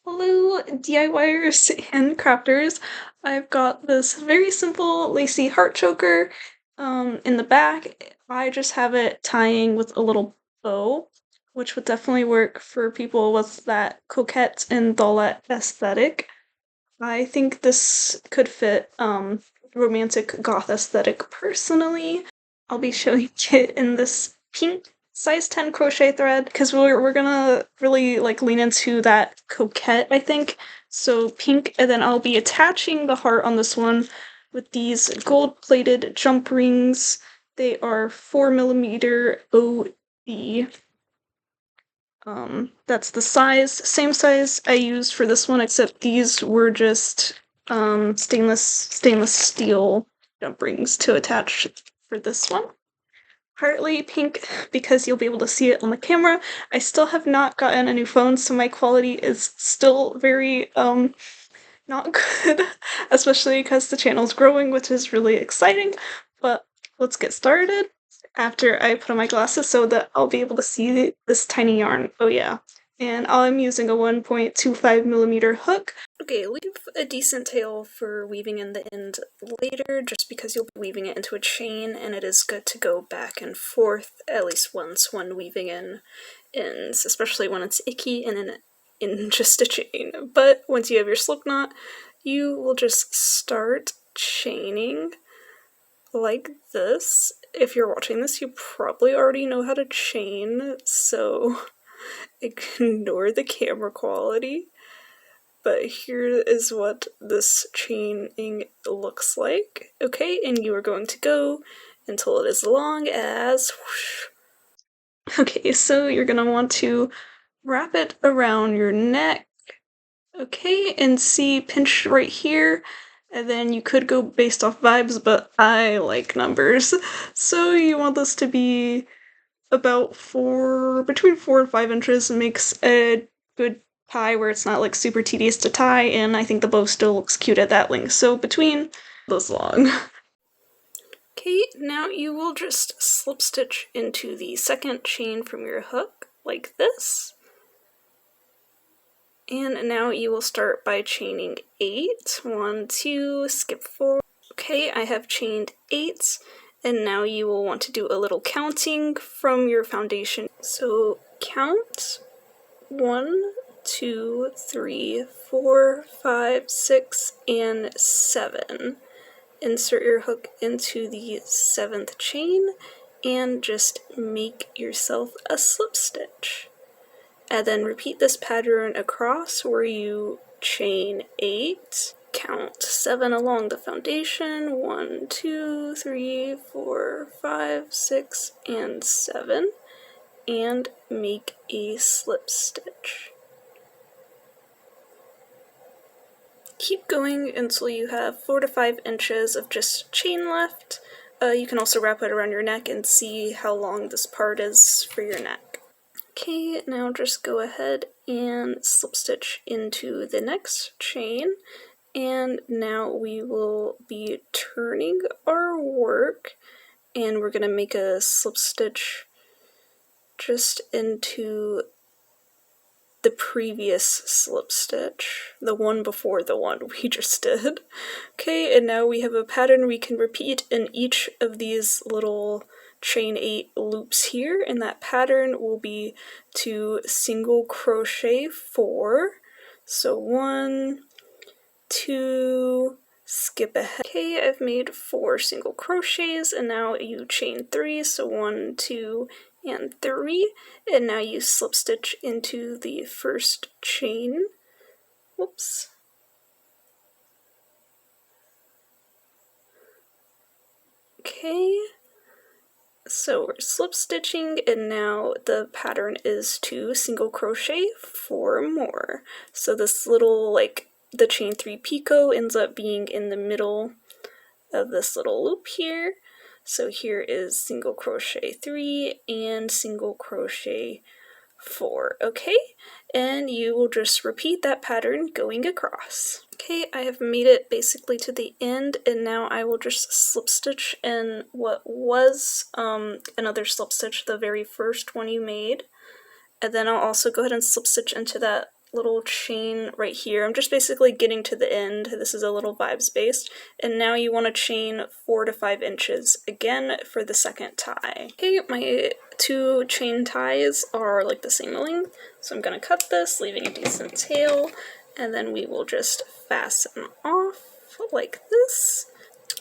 Hello, DIYers and crafters. I've got this very simple lacy heart choker in the back. I just have it tying with a little bow, which would definitely work for people with that coquette and dollette aesthetic. I think this could fit romantic goth aesthetic personally. I'll be showing it in this pink size 10 crochet thread because we're gonna really like lean into that coquette, I think. So pink, and then I'll be attaching the heart on this one with these gold-plated jump rings. They are 4mm OD. That's the same size I used for this one, except these were just stainless steel jump rings to attach for this one. Partly pink because you'll be able to see it on the camera. I still have not gotten a new phone, so my quality is still very not good, especially because the channel's growing, which is really exciting. But let's get started after I put on my glasses so that I'll be able to see this tiny yarn. Oh yeah. And I'm using a 1.25mm hook. Okay, leave a decent tail for weaving in the end later, just because you'll be weaving it into a chain, and it is good to go back and forth at least once when weaving in ends, especially when it's icky and in just a chain. But once you have your slip knot, you will just start chaining like this. If you're watching this, you probably already know how to chain, so ignore the camera quality. But here is what this chaining looks like. Okay, and you are going to go until it is long as whoosh. Okay, so you're gonna want to wrap it around your neck. Okay, and see, pinch right here, and then you could go based off vibes, but I like numbers. So you want this to be about between 4 and 5 inches. Makes a good tie where it's not like super tedious to tie, and I think the bow still looks cute at that length. So between this long. Okay, now you will just slip stitch into the second chain from your hook, like this. And now you will start by chaining 8. 1, 2, skip 4. Okay, I have chained 8, and now you will want to do a little counting from your foundation. So count 1, 2, 3, 4, 5, 6, and 7. Insert your hook into the 7th chain and just make yourself a slip stitch. And then repeat this pattern across where you chain 8, count 7 along the foundation, 1, 2, 3, 4, 5, 6, and 7, and make a slip stitch. Keep going until you have 4 to 5 inches of just chain left. You can also wrap it around your neck and see how long this part is for your neck. Okay, now just go ahead and slip stitch into the next chain, and now we will be turning our work, and we're going to make a slip stitch just into the previous slip stitch, the one before the one we just did. Okay, and now we have a pattern we can repeat in each of these little chain 8 loops here, and that pattern will be to single crochet 4. So 1, 2, skip ahead. Okay, I've made 4 single crochets, and now you chain 3, so 1, 2, and 3, and now you slip stitch into the first chain. Whoops. Okay, so we're slip stitching, and now the pattern is to single crochet 4 more. So this little, like, the chain 3 picot ends up being in the middle of this little loop here. So here is single crochet 3 and single crochet 4, okay? And you will just repeat that pattern going across. Okay, I have made it basically to the end, and now I will just slip stitch in what was another slip stitch, the very first one you made. And then I'll also go ahead and slip stitch into that little chain right here. I'm just basically getting to the end. This is a little vibes based. And now you want to chain 4 to 5 inches again for the second tie. Okay, my 2 chain ties are like the same length, so I'm going to cut this, leaving a decent tail, and then we will just fasten off like this.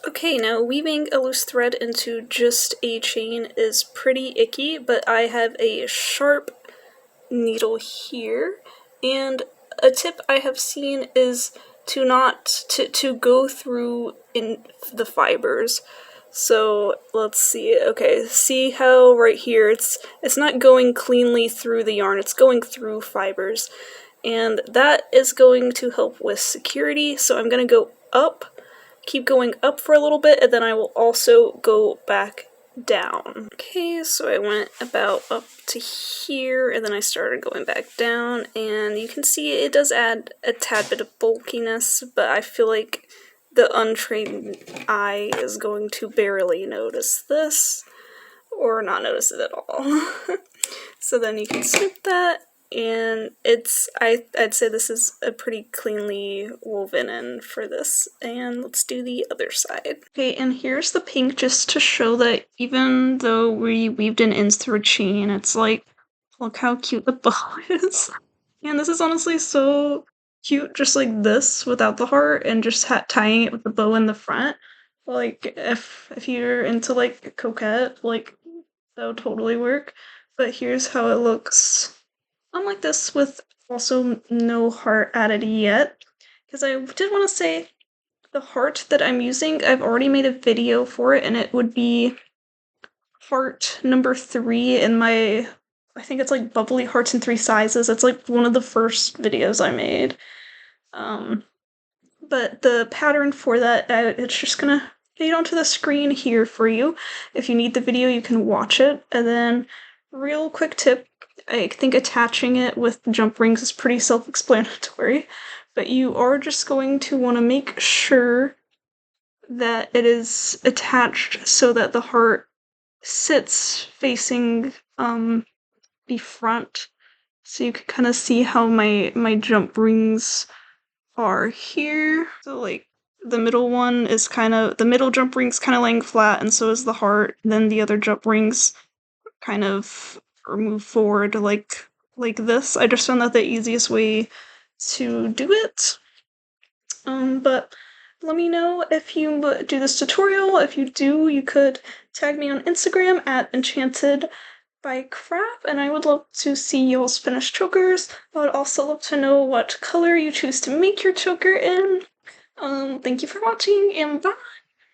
Okay, now weaving a loose thread into just a chain is pretty icky, but I have a sharp needle here, and a tip I have seen is to not to go through in the fibers. So let's see. Okay, see how right here it's not going cleanly through the yarn, it's going through fibers, and that is going to help with security. So I'm going to go up, keep going up for a little bit, and then I will also go back down. Okay, so I went about up to here, and then I started going back down, and you can see it does add a tad bit of bulkiness, but I feel like the untrained eye is going to barely notice this, or not notice it at all. So then you can snip that, and I'd say this is a pretty cleanly woven in for this. And let's do the other side. Okay, and here's the pink just to show that even though we weaved in ends through a chain, it's like, look how cute the bow is. And this is honestly so cute just like this without the heart, and just tying it with the bow in the front. Like if you're into like coquette, like that would totally work. But here's how it looks unlike this with also no heart added yet. Because I did want to say the heart that I'm using, I've already made a video for it, and it would be heart number 3 in my, I think it's like bubbly hearts in 3 sizes. It's like one of the first videos I made. But the pattern for that, it's just gonna fade onto the screen here for you. If you need the video, you can watch it. And then, real quick tip, I think attaching it with jump rings is pretty self-explanatory, but you are just going to want to make sure that it is attached so that the heart sits facing the front, so you can kind of see how my jump rings are here. So like the middle one is the middle jump ring's kind of laying flat, and so is the heart. Then the other jump rings kind of move forward like this. I just found that the easiest way to do it. But let me know if you do this tutorial. If you do, you could tag me on Instagram at Enchanted by Crap, and I would love to see y'all's finished chokers. I would also love to know what color you choose to make your choker in. Thank you for watching, and bye!